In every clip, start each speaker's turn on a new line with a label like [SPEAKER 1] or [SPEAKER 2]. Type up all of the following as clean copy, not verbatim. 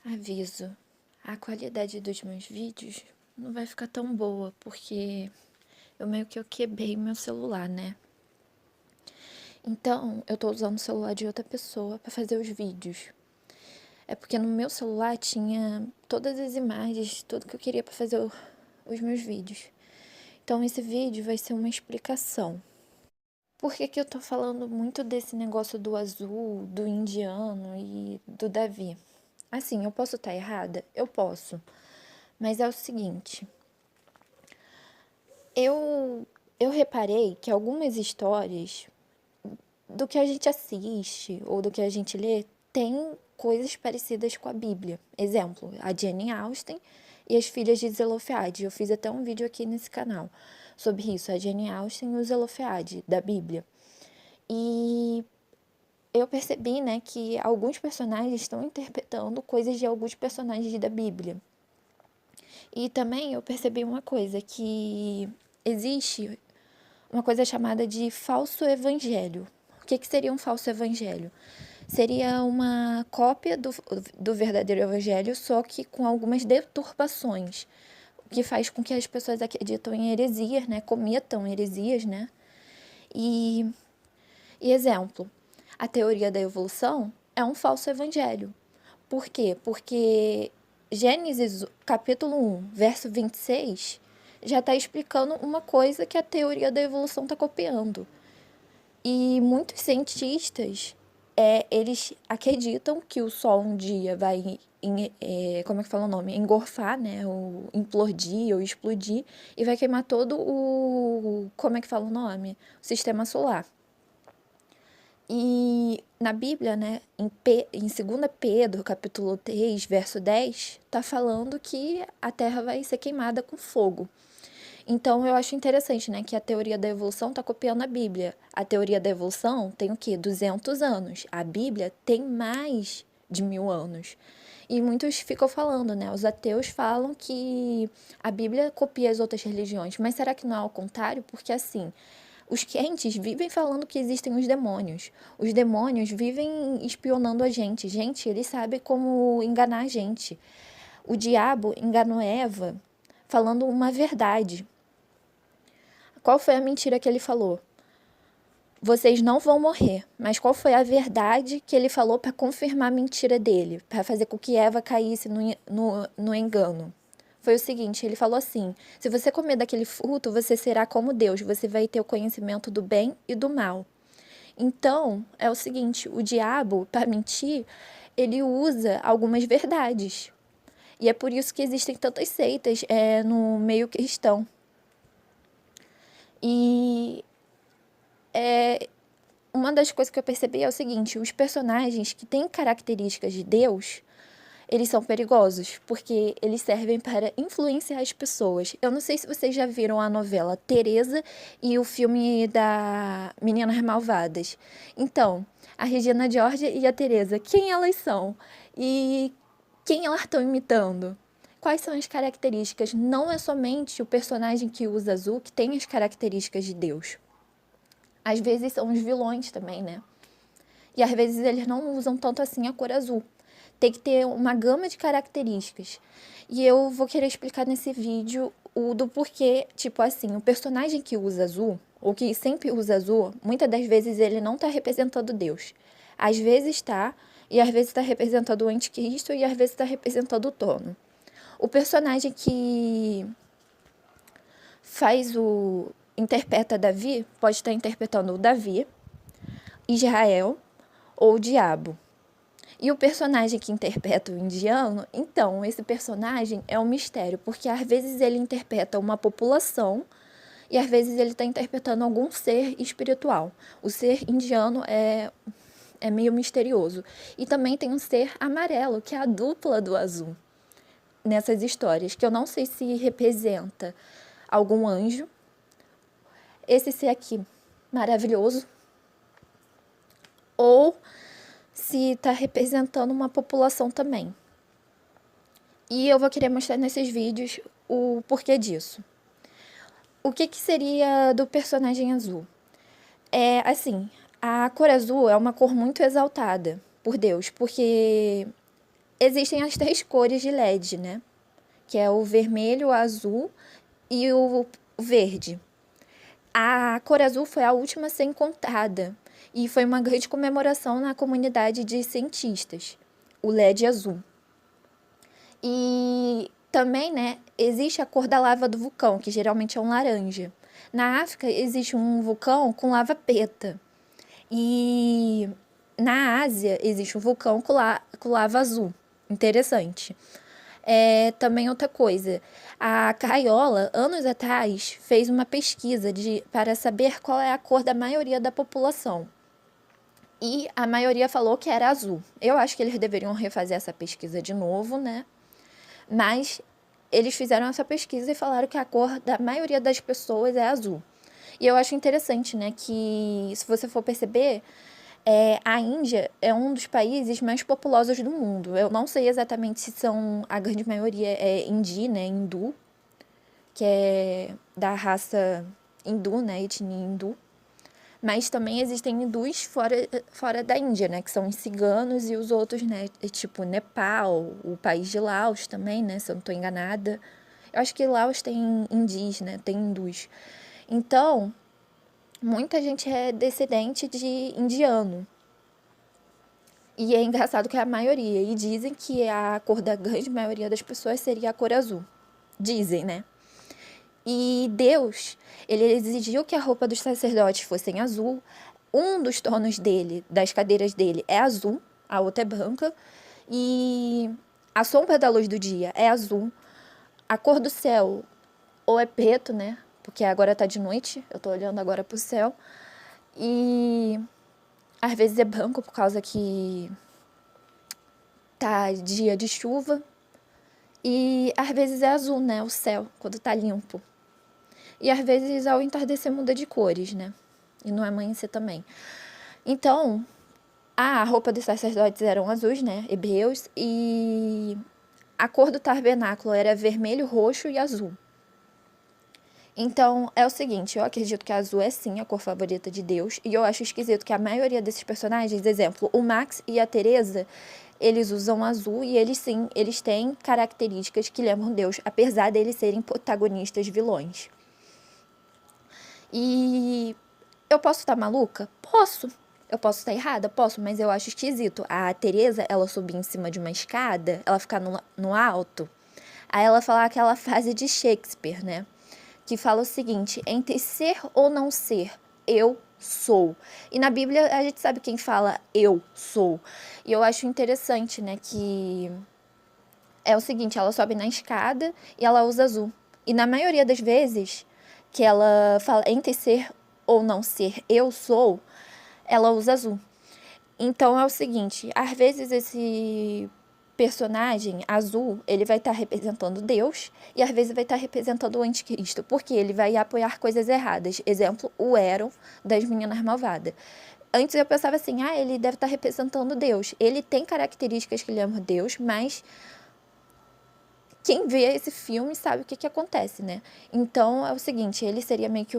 [SPEAKER 1] Aviso, a qualidade dos meus vídeos não vai ficar tão boa, porque eu quebrei meu celular, né? Então, eu tô usando o celular de outra pessoa pra fazer os vídeos. É porque no meu celular tinha todas as imagens, tudo que eu queria pra fazer os meus vídeos. Então, esse vídeo vai ser uma explicação. Por que que eu tô falando muito desse negócio do azul, do indiano e do Davi? Assim, eu posso estar errada? Eu posso. Mas é o seguinte, eu reparei que algumas histórias do que a gente assiste ou do que a gente lê tem coisas parecidas com a Bíblia. Exemplo, a Jane Austen e as filhas de Zelofeade. Eu fiz até um vídeo aqui nesse canal sobre isso, a Jane Austen e o Zelofeade da Bíblia. E eu percebi, né, que alguns personagens estão interpretando coisas de alguns personagens da Bíblia. E também eu percebi uma coisa, que existe uma coisa chamada de falso evangelho. O que seria um falso evangelho? Seria uma cópia do verdadeiro evangelho, só que com algumas deturpações, o que faz com que as pessoas acreditam em heresias, né? Cometam heresias, né? E exemplo, a teoria da evolução é um falso evangelho. Por quê? Porque Gênesis capítulo 1, verso 26, já está explicando uma coisa que a teoria da evolução está copiando. E muitos cientistas, eles acreditam que o Sol um dia vai, como é que fala o nome? Engorfar, né? Ou implodir ou explodir e vai queimar todo o, como é que fala o nome? O sistema solar. E na Bíblia, né, em 2 Pedro, capítulo 3, verso 10, tá falando que a Terra vai ser queimada com fogo. Então, eu acho interessante, né, que a teoria da evolução tá copiando a Bíblia. A teoria da evolução tem o quê? 200 anos. A Bíblia tem mais de 1000 anos. E muitos ficam falando, né, os ateus falam que a Bíblia copia as outras religiões. Mas será que não é ao contrário? Porque, assim, os crentes vivem falando que existem os demônios. Os demônios vivem espionando a gente. Gente, eles sabem como enganar a gente. O diabo enganou Eva falando uma verdade. Qual foi a mentira que ele falou? Vocês não vão morrer. Mas qual foi a verdade que ele falou para confirmar a mentira dele? Para fazer com que Eva caísse no engano? Foi o seguinte, ele falou assim, se você comer daquele fruto, você será como Deus, você vai ter o conhecimento do bem e do mal. Então, é o seguinte, o diabo, para mentir, ele usa algumas verdades. E é por isso que existem tantas seitas no meio cristão. E uma das coisas que eu percebi é o seguinte, os personagens que têm características de Deus, eles são perigosos, porque eles servem para influenciar as pessoas. Eu não sei se vocês já viram a novela Teresa e o filme da Meninas Malvadas. Então, a Regina George e a Teresa, quem elas são? E quem elas estão imitando? Quais são as características? Não é somente o personagem que usa azul que tem as características de Deus. Às vezes são os vilões também, né? E às vezes eles não usam tanto assim a cor azul. Tem que ter uma gama de características. E eu vou querer explicar nesse vídeo o do porquê, tipo assim, o personagem que usa azul, ou que sempre usa azul, muitas das vezes ele não está representando Deus. Às vezes está, e às vezes está representando o anticristo, e às vezes está representando o trono. O personagem que interpreta Davi, pode estar interpretando o Davi, Israel ou o diabo. E o personagem que interpreta o indiano, então, esse personagem é um mistério, porque às vezes ele interpreta uma população e às vezes ele está interpretando algum ser espiritual. O ser indiano é meio misterioso. E também tem um ser amarelo, que é a dupla do azul, nessas histórias, que eu não sei se representa algum anjo. Esse ser aqui, maravilhoso, ou se está representando uma população também. E eu vou querer mostrar nesses vídeos o porquê disso. O que seria do personagem azul? Assim, a cor azul é uma cor muito exaltada por Deus, porque existem as 3 cores de LED, né? Que é o vermelho, o azul e o verde. A cor azul foi a última a ser encontrada e foi uma grande comemoração na comunidade de cientistas, o LED azul. E também, né, existe a cor da lava do vulcão, que geralmente é um laranja. Na África existe um vulcão com lava preta. E na Ásia existe um vulcão com lava azul. Interessante. Também outra coisa, a Crayola, anos atrás, fez uma pesquisa para saber qual é a cor da maioria da população. E a maioria falou que era azul. Eu acho que eles deveriam refazer essa pesquisa de novo, né? Mas eles fizeram essa pesquisa e falaram que a cor da maioria das pessoas é azul. E eu acho interessante, né, que se você for perceber, a Índia é um dos países mais populosos do mundo. Eu não sei exatamente se são, a grande maioria é hindi, né, hindu, que é da raça hindu, né, etnia hindu. Mas também existem hindus fora da Índia, né, que são os ciganos e os outros, né, tipo Nepal, o país de Laos também, né, se eu não estou enganada. Eu acho que Laos tem hindis, né, tem hindus. Então, muita gente é descendente de indiano. E é engraçado que é a maioria. E dizem que a cor da grande maioria das pessoas seria a cor azul. Dizem, né? E Deus, ele exigiu que a roupa dos sacerdotes fossem azul. Um dos tornos dele, das cadeiras dele, é azul, a outra é branca. E a sombra da luz do dia é azul. A cor do céu ou é preto, né? Porque agora tá de noite, eu tô olhando agora pro céu. E às vezes é branco por causa que tá dia de chuva. E às vezes é azul, né? O céu, quando tá limpo. E às vezes ao entardecer muda de cores, né? E no amanhecer também. Então, a roupa dos sacerdotes eram azuis, né? Hebreus. E a cor do tabernáculo era vermelho, roxo e azul. Então, é o seguinte, eu acredito que a azul é sim a cor favorita de Deus, e eu acho esquisito que a maioria desses personagens, exemplo, o Max e a Teresa, eles usam azul e eles sim, eles têm características que lembram Deus, apesar deles serem protagonistas vilões. E eu posso estar maluca? Posso. Eu posso estar errada? Posso, mas eu acho esquisito. A Teresa, ela subir em cima de uma escada, ela ficar no alto, aí ela falar aquela frase de Shakespeare, né? Que fala o seguinte, entre ser ou não ser, eu sou. E na Bíblia a gente sabe quem fala eu sou. E eu acho interessante, né, que é o seguinte, ela sobe na escada e ela usa azul. E na maioria das vezes que ela fala entre ser ou não ser, eu sou, ela usa azul. Então é o seguinte, às vezes esse personagem azul, ele vai estar representando Deus e às vezes vai estar representando o anticristo, porque ele vai apoiar coisas erradas. Exemplo, o Eron das Meninas Malvadas. Antes eu pensava assim, ele deve estar representando Deus. Ele tem características que lembram Deus, mas quem vê esse filme sabe o que acontece, né? Então é o seguinte, ele seria meio que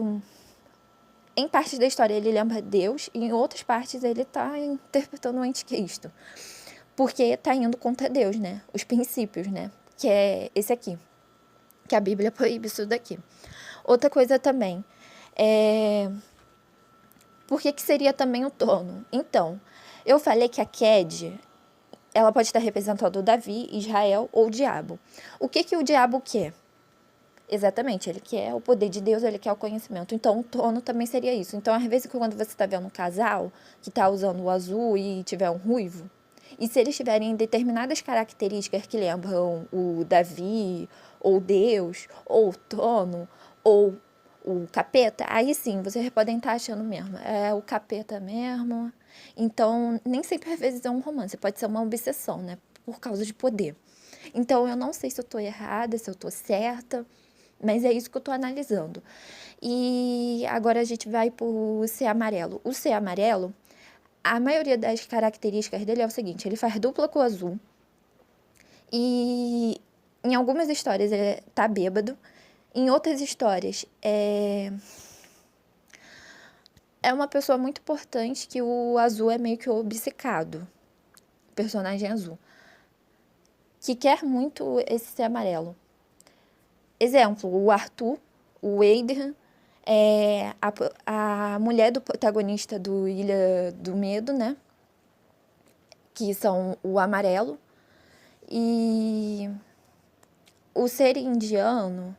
[SPEAKER 1] em partes da história ele lembra Deus e em outras partes ele está interpretando o anticristo. Porque está indo contra Deus, né? Os princípios, né? Que é esse aqui. Que a Bíblia proíbe isso daqui. Outra coisa também. Por que seria também o trono? Então, eu falei que a Ked, ela pode estar representando Davi, Israel ou o diabo. O que o diabo quer? Exatamente, ele quer o poder de Deus, ele quer o conhecimento. Então, o trono também seria isso. Então, às vezes, quando você está vendo um casal que está usando o azul e tiver um ruivo, e se eles tiverem determinadas características que lembram o Davi, ou Deus, ou o trono, ou o capeta, aí sim, vocês podem estar achando mesmo, é o capeta mesmo. Então, nem sempre às vezes é um romance, pode ser uma obsessão, né? Por causa de poder. Então, eu não sei se eu tô errada, se eu tô certa, mas é isso que eu tô analisando. E agora a gente vai pro ser amarelo. O ser amarelo, a maioria das características dele é o seguinte, ele faz dupla com o azul. E em algumas histórias ele tá bêbado. Em outras histórias é uma pessoa muito importante que o azul é meio que obcecado. Personagem azul. que quer muito esse ser amarelo. Exemplo, o Arthur, o Aiden, a mulher do protagonista do Ilha do Medo, né? Que são o amarelo. E o ser indiano,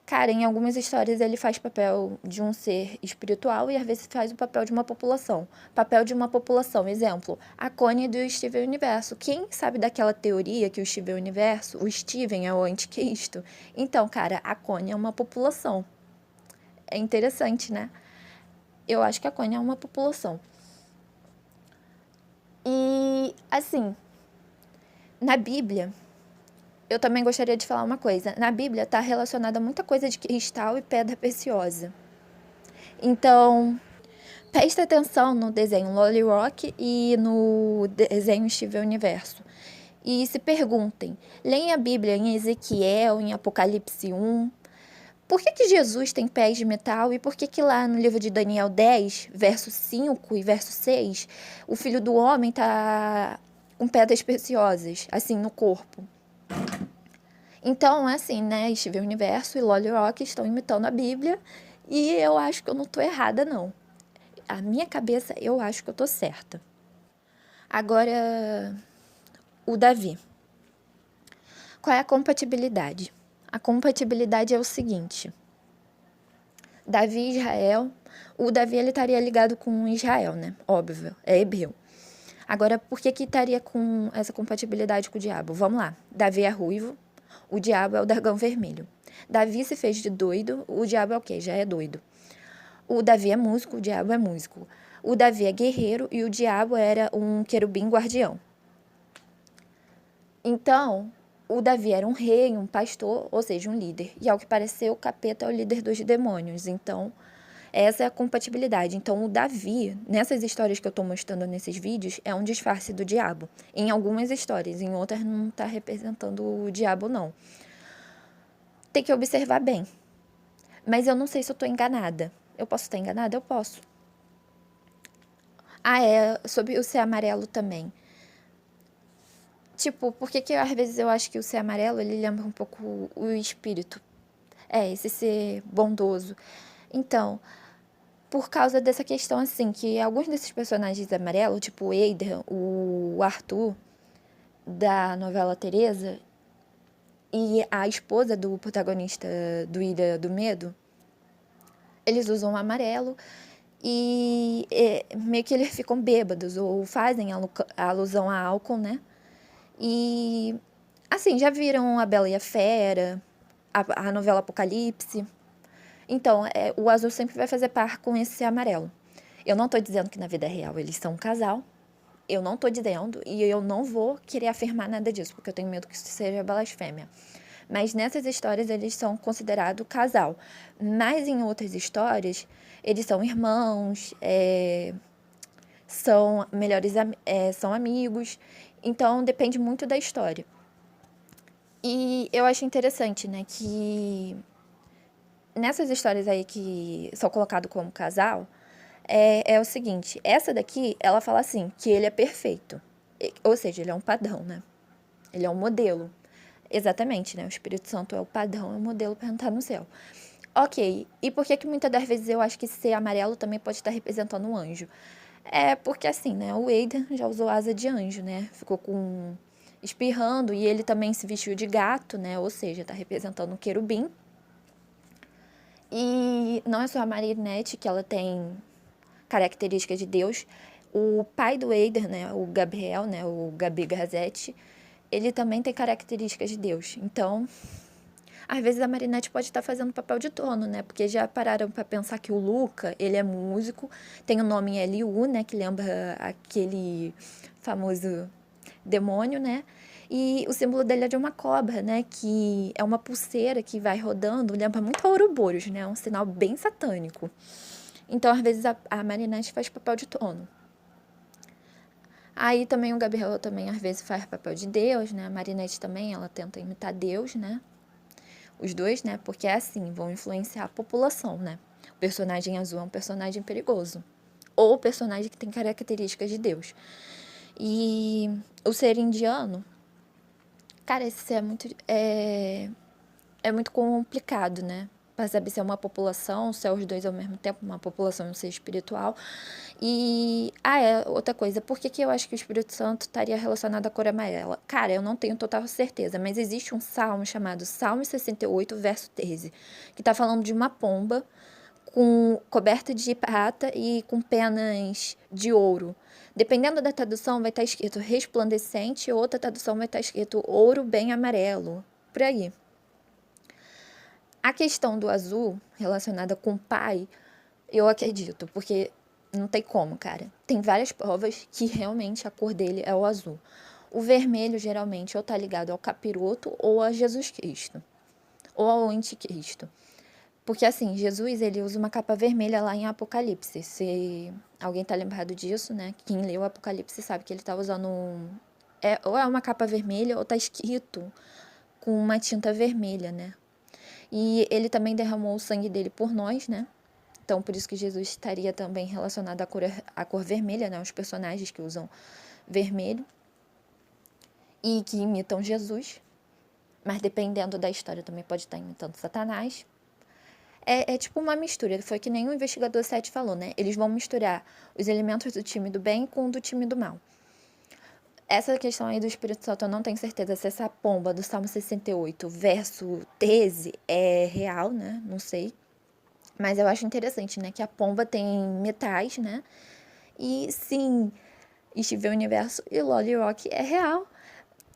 [SPEAKER 1] cara, em algumas histórias ele faz papel de um ser espiritual e às vezes faz o papel de uma população. Papel de uma população, exemplo, a Connie do Steven Universo. Quem sabe daquela teoria que o Steven Universo, o Steven é o anticristo? Então, cara, a Connie é uma população. É interessante, né? Eu acho que a Connie é uma população. E, assim, na Bíblia, eu também gostaria de falar uma coisa. Na Bíblia está relacionada muita coisa de cristal e pedra preciosa. Então, presta atenção no desenho Lolly Rock e no desenho Steven Universo. E se perguntem, leem a Bíblia em Ezequiel, em Apocalipse 1. Por que Jesus tem pés de metal e por que lá no livro de Daniel 10, verso 5 e verso 6, o Filho do Homem está com pedras preciosas, assim, no corpo? Então, assim, né, Steven Universo e Lolly Rock estão imitando a Bíblia e eu acho que eu não tô errada, não. A minha cabeça, eu acho que eu tô certa. Agora, o Davi. Qual é a compatibilidade? A compatibilidade é o seguinte. Davi e Israel. O Davi, ele estaria ligado com Israel, né? Óbvio, é hebreu. Agora, por que estaria com essa compatibilidade com o diabo? Vamos lá. Davi é ruivo, o diabo é o dragão vermelho. Davi se fez de doido, o diabo é o quê? Já é doido. O Davi é músico, o diabo é músico. O Davi é guerreiro e o diabo era um querubim guardião. Então, o Davi era um rei, um pastor, ou seja, um líder. E ao que parecer, o capeta é o líder dos demônios. Então, essa é a compatibilidade. Então, o Davi, nessas histórias que eu estou mostrando nesses vídeos, é um disfarce do diabo. Em algumas histórias, em outras não está representando o diabo, não. Tem que observar bem. Mas eu não sei se eu estou enganada. Eu posso estar enganada? Eu posso. Ah, é, sobre o ser amarelo também. Tipo, por que às vezes eu acho que o ser amarelo, ele lembra um pouco o espírito? É, esse ser bondoso. Então, por causa dessa questão, assim, que alguns desses personagens amarelos, tipo o Eider, o Arthur, da novela Teresa, e a esposa do protagonista do Ilha do Medo, eles usam amarelo e meio que eles ficam bêbados ou fazem alusão a álcool, né? E, assim, já viram A Bela e a Fera, a novela Apocalipse? Então, o azul sempre vai fazer par com esse amarelo. Eu não tô dizendo que na vida real eles são um casal. Eu não tô dizendo e eu não vou querer afirmar nada disso, porque eu tenho medo que isso seja blasfêmia. Mas nessas histórias eles são considerados casal. Mas em outras histórias, eles são irmãos, são melhores são amigos. Então depende muito da história. E eu acho interessante, né, que nessas histórias aí que são colocados como casal, é o seguinte, essa daqui, ela fala assim, que ele é perfeito. Ou seja, ele é um padrão, né? Ele é um modelo. Exatamente, né? O Espírito Santo é o padrão, é o modelo para entrar no céu. Ok, e por que muitas das vezes eu acho que ser amarelo também pode estar representando um anjo? É porque assim, né? O Aiden já usou asa de anjo, né? Ficou com espirrando e ele também se vestiu de gato, né? Ou seja, tá representando um querubim. E não é só a Marinette que ela tem características de Deus. O pai do Eider, né, o Gabriel, né, o Gabi Gazzetti, ele também tem características de Deus. Então, às vezes a Marinette pode estar fazendo papel de trono, né? Porque já pararam para pensar que o Luca, ele é músico, tem o nome Eliú, né, que lembra aquele famoso demônio, né? E o símbolo dele é de uma cobra, né? Que é uma pulseira que vai rodando, lembra muito a Ouroboros, né? É um sinal bem satânico. Então, às vezes, a Marinette faz papel de trono. Aí também o Gabriel também, às vezes, faz papel de Deus, né? A Marinette também, ela tenta imitar Deus, né? Os dois, né? Porque é assim, vão influenciar a população, né? O personagem azul é um personagem perigoso. Ou o personagem que tem características de Deus. E o ser indiano, Cara, isso é muito complicado, né? Pra saber se é uma população, se é os dois ao mesmo tempo, uma população e um ser espiritual. Outra coisa, por que eu acho que o Espírito Santo estaria relacionado à cor amarela? Cara, eu não tenho total certeza, mas existe um salmo chamado Salmo 68, verso 13, que tá falando de uma pomba com coberta de prata e com penas de ouro. Dependendo da tradução, vai estar escrito resplandecente, outra tradução vai estar escrito ouro bem amarelo. Por aí. A questão do azul relacionada com o pai, eu acredito, porque não tem como, cara. Tem várias provas que realmente a cor dele é o azul. O vermelho, geralmente, ou tá ligado ao capiroto ou a Jesus Cristo, ou ao anticristo. Porque, assim, Jesus, ele usa uma capa vermelha lá em Apocalipse. Se alguém tá lembrado disso, né? Quem leu Apocalipse sabe que ele tá usando ou é uma capa vermelha ou tá escrito com uma tinta vermelha, né? E ele também derramou o sangue dele por nós, né? Então, por isso que Jesus estaria também relacionado à cor vermelha, né? Os personagens que usam vermelho e que imitam Jesus. Mas dependendo da história, também pode estar imitando Satanás. É tipo uma mistura, foi que nem o investigador 7 falou, né? Eles vão misturar os elementos do time do bem com o do time do mal. Essa questão aí do Espírito Santo, eu não tenho certeza se essa pomba do Salmo 68, verso 13, é real, né? Não sei. Mas eu acho interessante, né? Que a pomba tem metais, né? E sim, Steven Universo e Lolly Rock é real.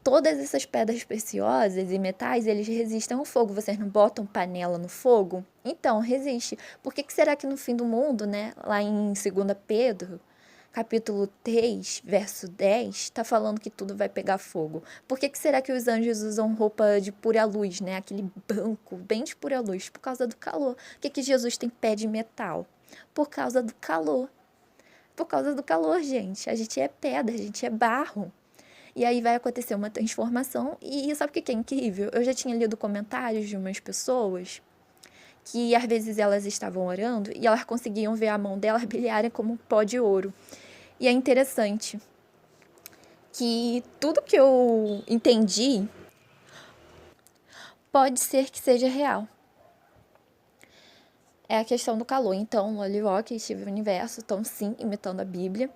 [SPEAKER 1] Todas essas pedras preciosas e metais, eles resistem ao fogo. Vocês não botam panela no fogo? Então, resiste. Por que será que no fim do mundo, né, lá em 2 Pedro, capítulo 3, verso 10, está falando que tudo vai pegar fogo? Por que será que os anjos usam roupa de pura luz, né? Aquele branco, bem de pura luz, por causa do calor. Por que Jesus tem pé de metal? Por causa do calor. Por causa do calor, gente. A gente é pedra, a gente é barro. E aí vai acontecer uma transformação. E sabe o que é incrível? Eu já tinha lido comentários de umas pessoas que às vezes elas estavam orando e elas conseguiam ver a mão delas brilharem como um pó de ouro. E é interessante que tudo que eu entendi pode ser que seja real. É a questão do calor. Então, Lolly Rock e Steven Universo estão sim imitando a Bíblia.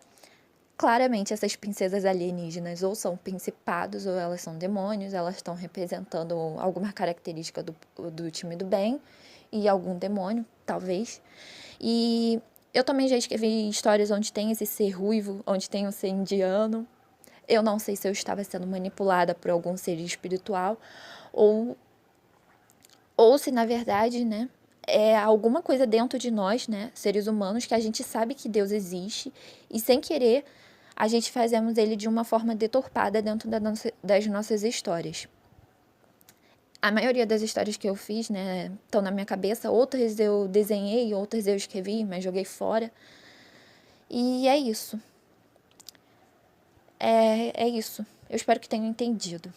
[SPEAKER 1] Claramente, essas princesas alienígenas ou são principados ou elas são demônios, elas estão representando alguma característica do time do bem e algum demônio, talvez. E eu também já escrevi histórias onde tem esse ser ruivo, onde tem um ser indiano. Eu não sei se eu estava sendo manipulada por algum ser espiritual ou, ou se, na verdade, né, é alguma coisa dentro de nós, né, seres humanos, que a gente sabe que Deus existe e sem querer a gente fazemos ele de uma forma deturpada dentro das nossas histórias. A maioria das histórias que eu fiz, né, estão na minha cabeça, outras eu desenhei, outras eu escrevi, mas joguei fora. E é isso. É isso. Eu espero que tenham entendido.